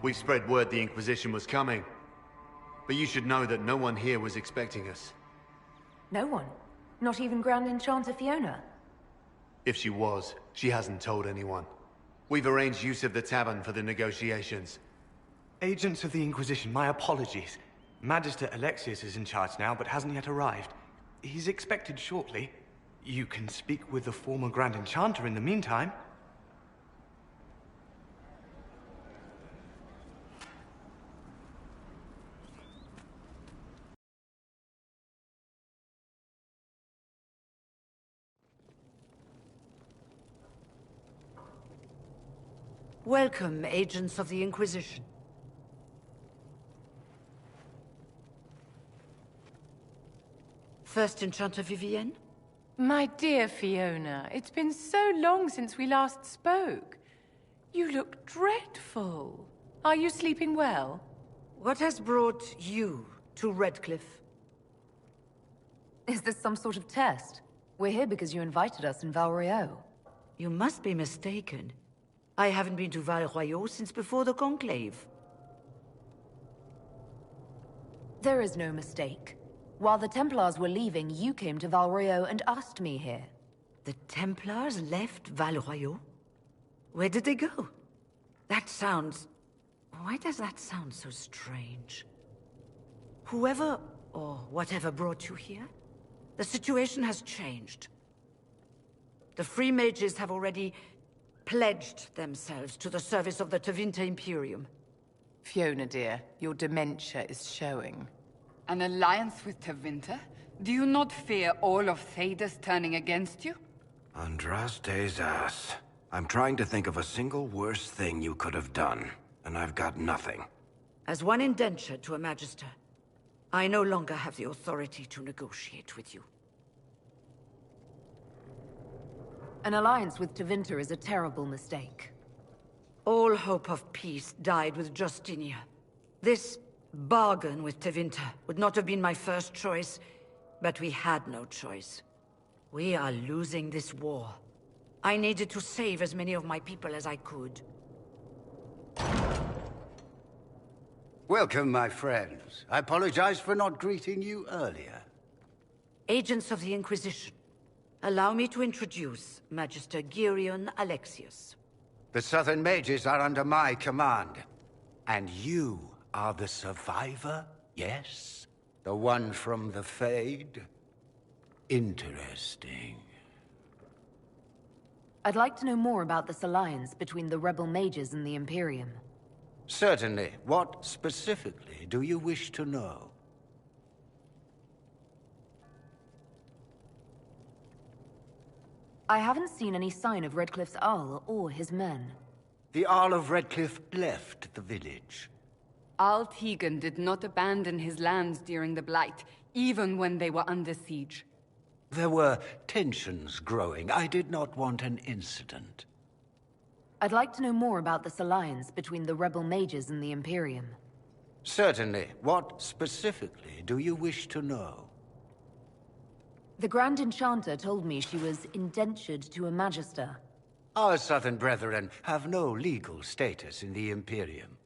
We've spread word the Inquisition was coming. But you should know that no one here was expecting us. No one? Not even Grand Enchanter Fiona? If she was, she hasn't told anyone. We've arranged use of the tavern for the negotiations. Agents of the Inquisition, my apologies. Magister Alexius is in charge now, but hasn't yet arrived. He's expected shortly. You can speak with the former Grand Enchanter in the meantime. Welcome, agents of the Inquisition. First Enchanter Vivienne? My dear Fiona, it's been so long since we last spoke. You look dreadful. Are you sleeping well? What has brought you to Redcliffe? Is this some sort of test? We're here because you invited us in Val Royeaux. You must be mistaken. I haven't been to Val Royeaux since before the Conclave. There is no mistake. While the Templars were leaving, you came to Val Royeaux and asked me here. The Templars left Val Royeaux? Where did they go? That sounds... Why does that sound so strange? Whoever or whatever brought you here, the situation has changed. The Free Mages have already pledged themselves to the service of the Tevinter Imperium. Fiona, dear, your dementia is showing. An alliance with Tevinter? Do you not fear all of Thedas turning against you? Andraste's ass. I'm trying to think of a single worse thing you could have done, and I've got nothing. As one indentured to a Magister, I no longer have the authority to negotiate with you. An alliance with Tevinter is a terrible mistake. All hope of peace died with Justinia. This bargain with Tevinter would not have been my first choice, but we had no choice. We are losing this war. I needed to save as many of my people as I could. Welcome, my friends. I apologize for not greeting you earlier. Agents of the Inquisition, allow me to introduce Magister Girion Alexius. The Southern Mages are under my command. And you are the survivor, yes? The one from the Fade? Interesting. I'd like to know more about this alliance between the rebel mages and the Imperium. Certainly. What specifically do you wish to know? I haven't seen any sign of Redcliffe's Arl or his men. The Arl of Redcliffe left the village. Al Tegan did not abandon his lands during the Blight, even when they were under siege. There were tensions growing. I did not want an incident. I'd like to know more about this alliance between the rebel mages and the Imperium. Certainly. What specifically do you wish to know? The Grand Enchanter told me she was indentured to a Magister. Our Southern brethren have no legal status in the Imperium.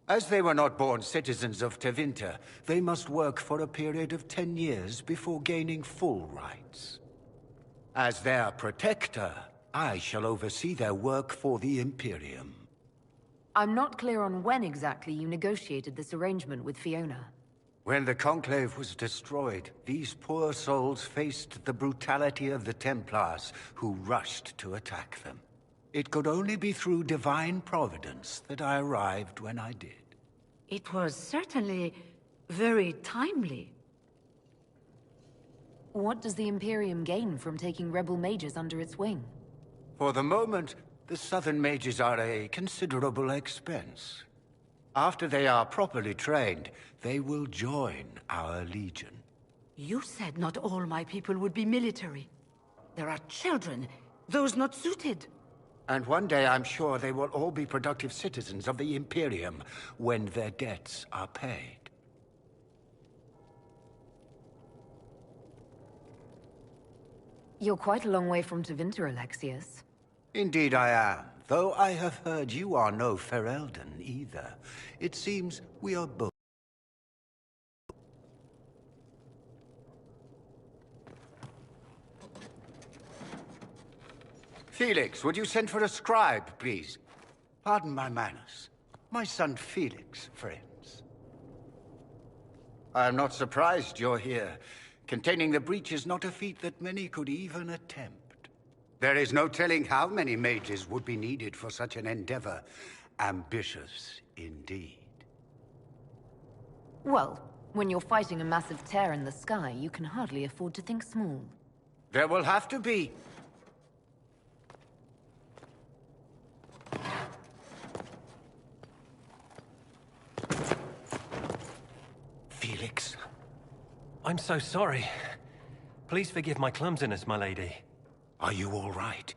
As they were not born citizens of Tevinter, they must work for a period of 10 years before gaining full rights. As their protector, I shall oversee their work for the Imperium. I'm not clear on when exactly you negotiated this arrangement with Fiona. When the Conclave was destroyed, these poor souls faced the brutality of the Templars, who rushed to attack them. It could only be through divine providence that I arrived when I did. It was certainly very timely. What does the Imperium gain from taking rebel mages under its wing? For the moment, the Southern Mages are a considerable expense. After they are properly trained, they will join our Legion. You said not all my people would be military. There are children, those not suited. And one day I'm sure they will all be productive citizens of the Imperium when their debts are paid. You're quite a long way from Tevinter, Alexius. Indeed I am. though I have heard you are no Ferelden either. It seems we are both. Felix, would you send for a scribe, please? Pardon my manners. My son Felix, friends. I am not surprised you're here. Containing the breach is not a feat that many could even attempt. There is no telling how many mages would be needed for such an endeavor. Ambitious, indeed. Well, when you're fighting a massive tear in the sky, you can hardly afford to think small. There will have to be. Felix. I'm so sorry. Please forgive my clumsiness, my lady. Are you all right?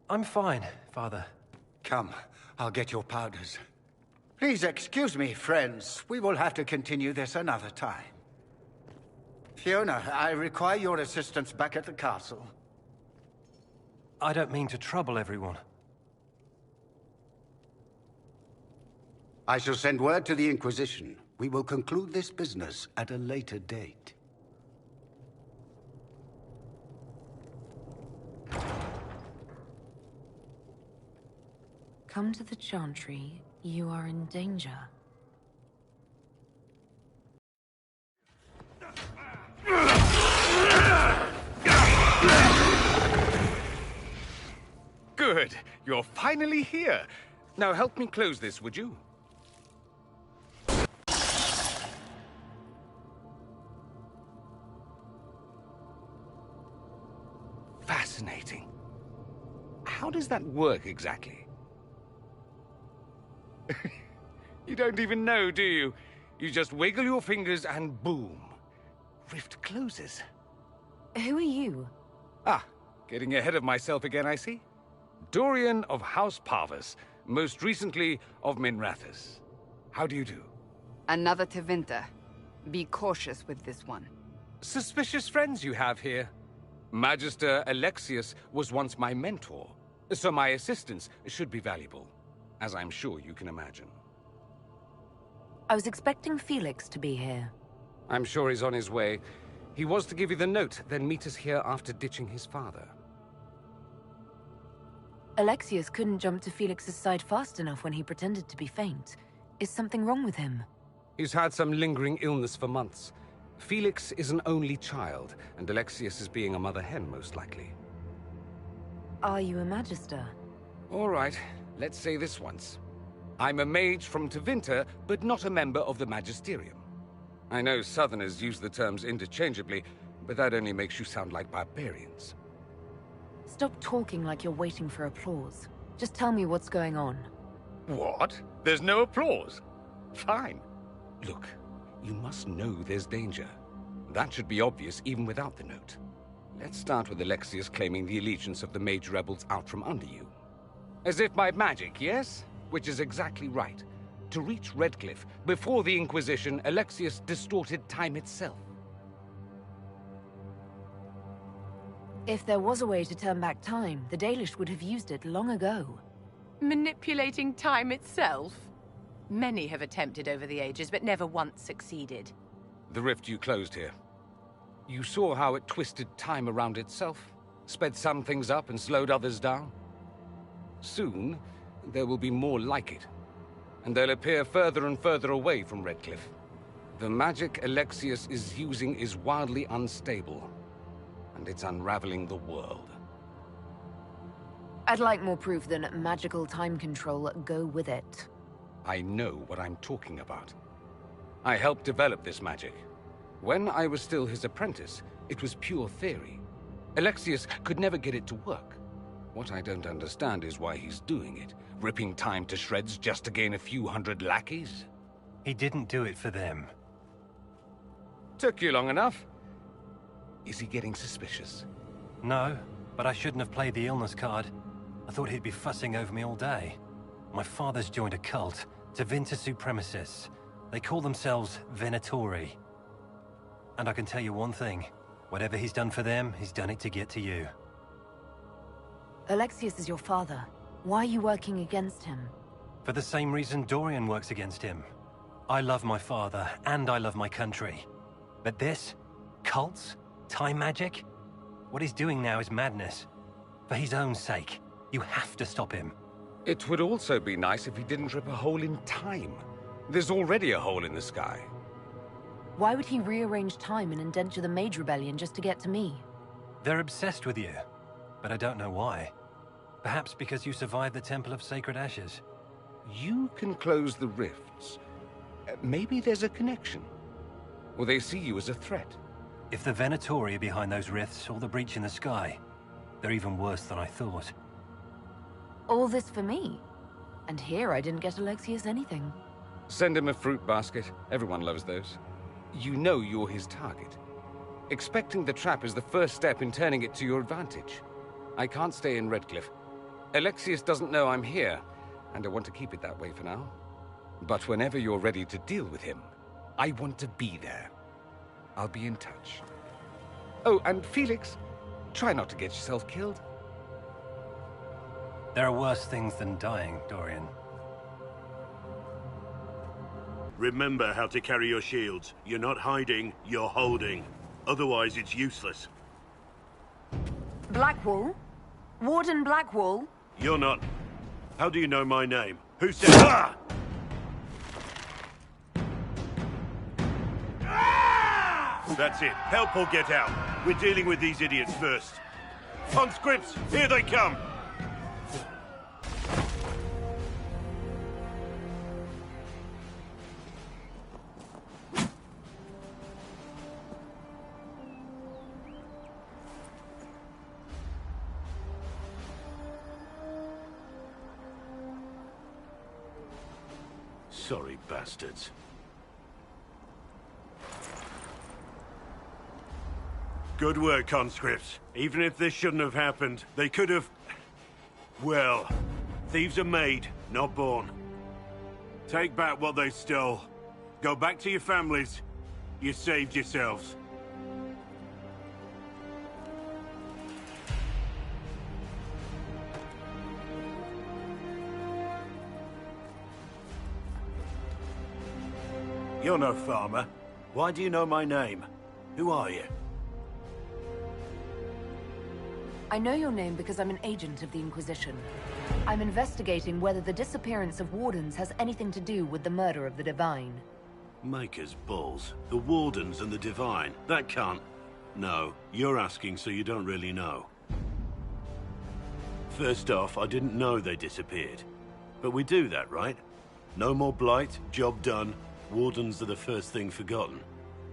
I'm fine, Father. Come, I'll get your powders. Please excuse me, friends. We will have to continue this another time. Fiona, I require your assistance back at the castle. I don't mean to trouble everyone. I shall send word to the Inquisition. We will conclude this business at a later date. Come to the Chantry. You are in danger. Good. You're finally here. Now help me close this, would you? Fascinating. How does that work exactly? You don't even know, do you? You just wiggle your fingers and boom. Rift closes. Who are you? Ah, getting ahead of myself again, I see. Dorian of House Parvus, most recently of Minrathous. How do you do? Another Tevinter. Be cautious with this one. Suspicious friends you have here. Magister Alexius was once my mentor, so my assistance should be valuable, as I'm sure you can imagine. I was expecting Felix to be here. I'm sure he's on his way. He was to give you the note, then meet us here after ditching his father. Alexius couldn't jump to Felix's side fast enough when he pretended to be faint. Is something wrong with him? He's had some lingering illness for months. Felix is an only child, and Alexius is being a mother hen, most likely. Are you a Magister? All right, let's say this once. I'm a mage from Tevinter, but not a member of the Magisterium. I know Southerners use the terms interchangeably, but that only makes you sound like barbarians. Stop talking like you're waiting for applause. Just tell me what's going on. What? There's no applause? Fine. Look, you must know there's danger. That should be obvious even without the note. Let's start with Alexius claiming the allegiance of the Mage rebels out from under you. As if by magic, yes? Which is exactly right. To reach Redcliffe, before the Inquisition, Alexius distorted time itself. If there was a way to turn back time, the Dalish would have used it long ago. Manipulating time itself? Many have attempted over the ages, but never once succeeded. The rift you closed here. You saw how it twisted time around itself, sped some things up and slowed others down. Soon, there will be more like it, and they'll appear further and further away from Redcliffe. The magic Alexius is using is wildly unstable, and it's unraveling the world. I'd like more proof than magical time control go with it. I know what I'm talking about. I helped develop this magic. When I was still his apprentice, it was pure theory. Alexius could never get it to work. What I don't understand is why he's doing it, ripping time to shreds just to gain a few hundred lackeys. He didn't do it for them. Took you long enough. Is he getting suspicious? No, but I shouldn't have played the illness card. I thought he'd be fussing over me all day. My father's joined a cult, Tevinter Supremacists. They call themselves Venatori. And I can tell you one thing. Whatever he's done for them, he's done it to get to you. Alexius is your father. Why are you working against him? For the same reason Dorian works against him. I love my father, and I love my country. But this? Cults? Time magic? What he's doing now is madness. For his own sake, you have to stop him. It would also be nice if he didn't rip a hole in time. There's already a hole in the sky. Why would he rearrange time and indenture the Mage Rebellion just to get to me? They're obsessed with you, but I don't know why. Perhaps because you survived the Temple of Sacred Ashes. You can close the rifts. Maybe there's a connection. Or they see you as a threat. If the Venatori are behind those rifts or the breach in the sky, they're even worse than I thought. All this for me? And here I didn't get Alexius anything. Send him a fruit basket. Everyone loves those. You know you're his target. Expecting the trap is the first step in turning it to your advantage. I can't stay in Redcliffe. Alexius doesn't know I'm here, and I want to keep it that way for now. But whenever you're ready to deal with him, I want to be there. I'll be in touch. Oh, and Felix, try not to get yourself killed. There are worse things than dying, Dorian. Remember how to carry your shields. You're not hiding, you're holding. Otherwise, it's useless. Blackwall? Warden Blackwall? You're not. How do you know my name? Who said... Ah! That's it. Help or get out. We're dealing with these idiots first. Conscripts, here they come! Sorry, bastards. Good work, conscripts. Even if this shouldn't have happened, they could have... Well, thieves are made, not born. Take back what they stole. Go back to your families. You saved yourselves. You're no farmer. Why do you know my name? Who are you? I know your name because I'm an agent of the Inquisition. I'm investigating whether the disappearance of Wardens has anything to do with the murder of the Divine. Maker's balls. The Wardens and the Divine. That can't... No, you're asking so you don't really know. First off, I didn't know they disappeared. But we do that, right? No more blight, job done. Wardens are the first thing forgotten.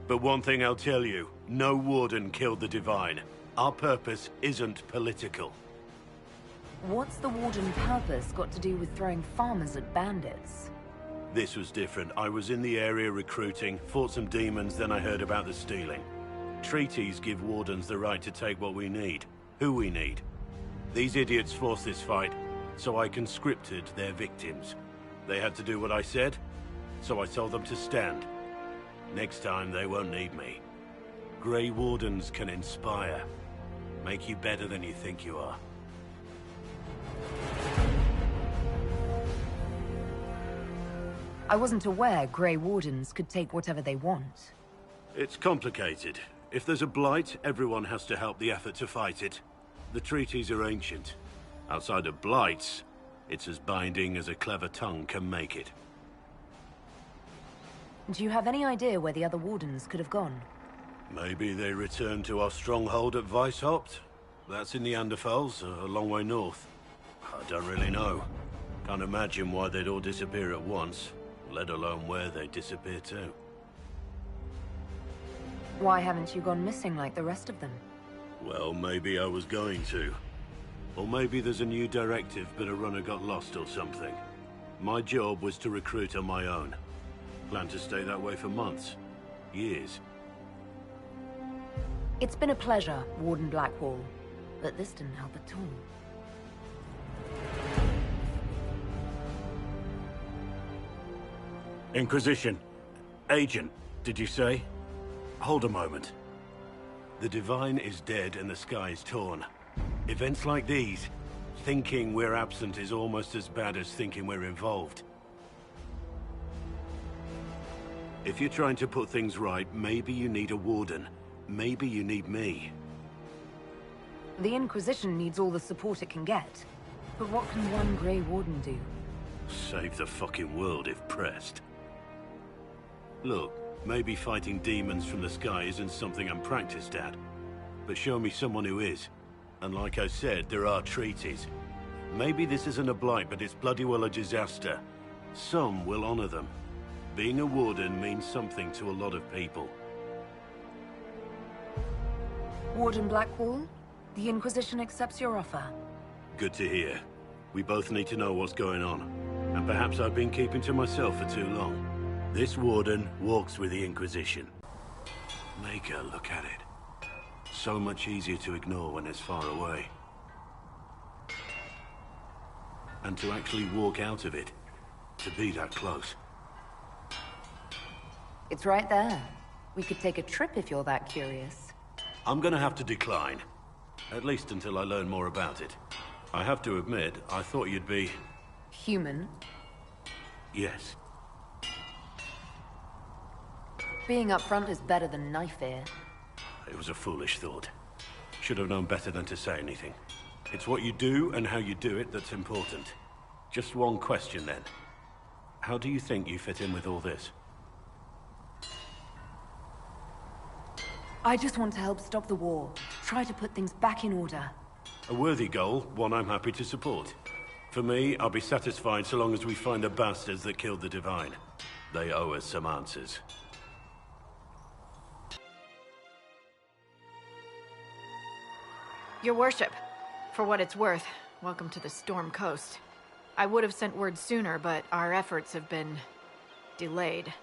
But one thing I'll tell you, no Warden killed the Divine. Our purpose isn't political. What's the Warden purpose got to do with throwing farmers at bandits? This was different. I was in the area recruiting, fought some demons, then I heard about the stealing. Treaties give Wardens the right to take what we need, who we need. These idiots forced this fight, so I conscripted their victims. They had to do what I said, so I told them to stand. Next time, they won't need me. Grey Wardens can inspire. Make you better than you think you are. I wasn't aware Grey Wardens could take whatever they want. It's complicated. If there's a blight, everyone has to help the effort to fight it. The treaties are ancient. Outside of blights, it's as binding as a clever tongue can make it. Do you have any idea where the other Wardens could have gone? Maybe they returned to our stronghold at Weishaupt? That's in the Underfells, a long way north. I don't really know. Can't imagine why they'd all disappear at once, let alone where they'd disappear to. Why haven't you gone missing like the rest of them? Well, maybe I was going to. Or maybe there's a new directive, but a runner got lost or something. My job was to recruit on my own. Plan to stay that way for months. Years. It's been a pleasure, Warden Blackwall. But this didn't help at all. Inquisition. Agent, did you say? Hold a moment. The Divine is dead and the sky is torn. Events like these, Thinking we're absent is almost as bad as thinking we're involved. If you're trying to put things right, maybe you need a warden. Maybe you need me. The Inquisition needs all the support it can get. But what can one Grey Warden do? Save the fucking world if pressed. Look, maybe fighting demons from the sky isn't something I'm practiced at. But show me someone who is. And like I said, there are treaties. Maybe this isn't a blight, but it's bloody well a disaster. Some will honor them. Being a warden means something to a lot of people. Warden Blackwall, the Inquisition accepts your offer. Good to hear. We both need to know what's going on. And perhaps I've been keeping to myself for too long. This warden walks with the Inquisition. Make her look at it. So much easier to ignore when it's far away. And to actually walk out of it. To be that close. It's right there. We could take a trip if you're that curious. I'm gonna have to decline. At least until I learn more about it. I have to admit, I thought you'd be... Human? Yes. Being up front is better than knife ear. It was a foolish thought. Should have known better than to say anything. It's what you do and how you do it that's important. Just one question then. How do you think you fit in with all this? I just want to help stop the war. Try to put things back in order. A worthy goal, one I'm happy to support. For me, I'll be satisfied so long as we find the bastards that killed the Divine. They owe us some answers. Your worship, for what it's worth, welcome to the Storm Coast. I would have sent word sooner, but our efforts have been... delayed.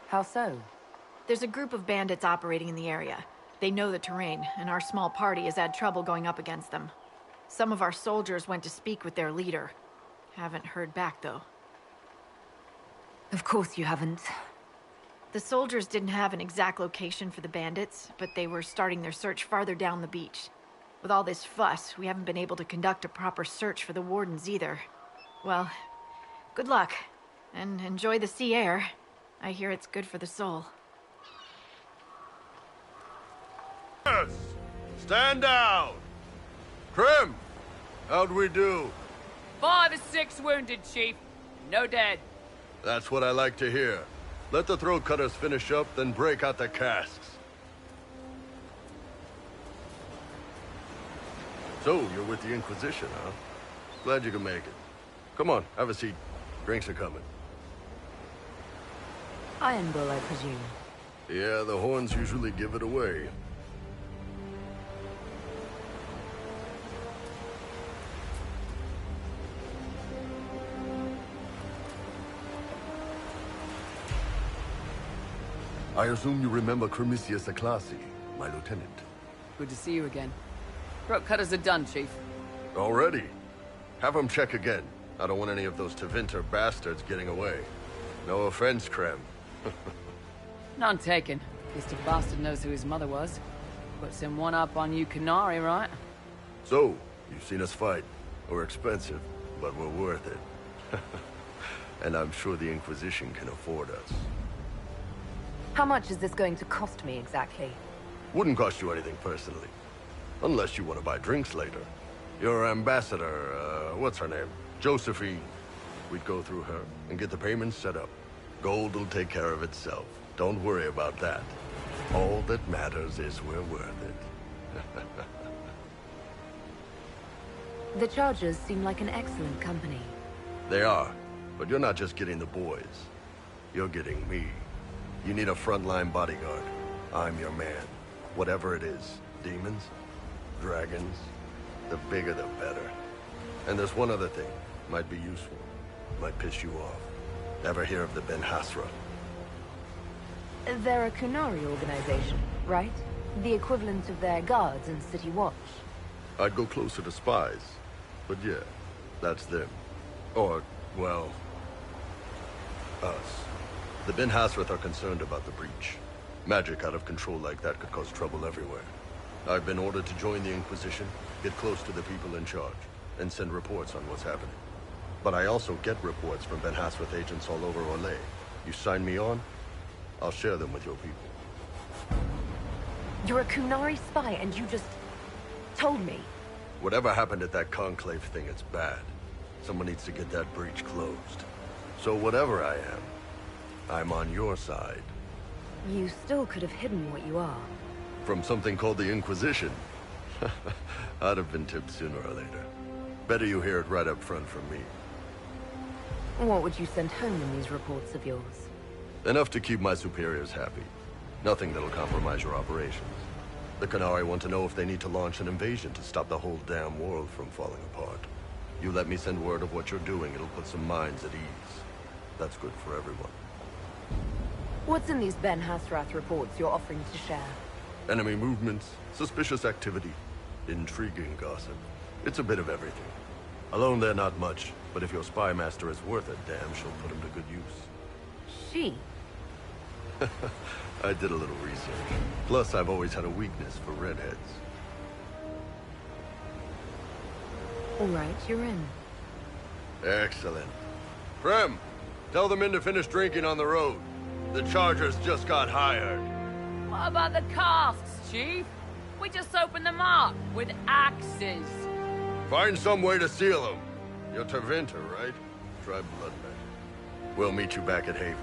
How so? There's a group of bandits operating in the area. They know the terrain, and our small party has had trouble going up against them. Some of our soldiers went to speak with their leader. Haven't heard back, though. Of course you haven't. The soldiers didn't have an exact location for the bandits, but they were starting their search farther down the beach. With all this fuss, we haven't been able to conduct a proper search for the wardens either. Well, good luck, and enjoy the sea air. I hear it's good for the soul. Yes! Stand down! Krim! How'd we do? 5 or 6 wounded, Chief. No dead. That's what I like to hear. Let the throat cutters finish up, then break out the casks. So, you're with the Inquisition, huh? Glad you can make it. Come on, have a seat. Drinks are coming. Iron Bull, I presume. Yeah, the horns usually give it away. I assume you remember Cremisius Aclassi, my lieutenant. Good to see you again. Throat cutters are done, Chief. Already? Have them check again. I don't want any of those Tevinter bastards getting away. No offense, Krem. None taken. At least a bastard knows who his mother was. Puts him one up on you Canary, right? So, you've seen us fight. We're expensive, but we're worth it. And I'm sure the Inquisition can afford us. How much is this going to cost me exactly? Wouldn't cost you anything personally. Unless you want to buy drinks later. Your ambassador, what's her name? Josephine. We'd go through her and get the payments set up. Gold will take care of itself. Don't worry about that. All that matters is we're worth it. The Chargers seem like an excellent company. They are, but you're not just getting the boys. You're getting me. You need a frontline bodyguard. I'm your man. Whatever it is. Demons? Dragons? The bigger the better. And there's one other thing. Might be useful. Might piss you off. Ever hear of the Ben Hasra? They're a Kunari organization, right? The equivalent of their guards in City Watch. I'd go closer to spies. But yeah, that's them. Or, well, us. The Ben Hasrath are concerned about the breach. Magic out of control like that could cause trouble everywhere. I've been ordered to join the Inquisition, get close to the people in charge. and send reports on what's happening. But I also get reports from Ben Hasworth agents all over Orlais. You sign me on, I'll share them with your people. You're a Kunari spy, and you just told me. Whatever happened at that Conclave thing, it's bad. Someone needs to get that breach closed. So whatever I am, I'm on your side. You still could have hidden what you are. From something called the Inquisition. I'd have been tipped sooner or later. Better you hear it right up front from me. What would you send home in these reports of yours? Enough to keep my superiors happy. Nothing that'll compromise your operations. The Qunari want to know if they need to launch an invasion to stop the whole damn world from falling apart. You let me send word of what you're doing, it'll put some minds at ease. That's good for everyone. What's in these Ben Hasrath reports you're offering to share? Enemy movements, suspicious activity, intriguing gossip. It's a bit of everything. Alone they're not much, but if your spy master is worth a damn, she'll put him to good use. She? I did a little research. Plus, I've always had a weakness for redheads. All right, you're in. Excellent. Prem, tell the men to finish drinking on the road. The Chargers just got hired. What about the casks, Chief? We just opened them up with axes. Find some way to seal them. You're Tevinter, right? Try blood magic. We'll meet you back at Haven.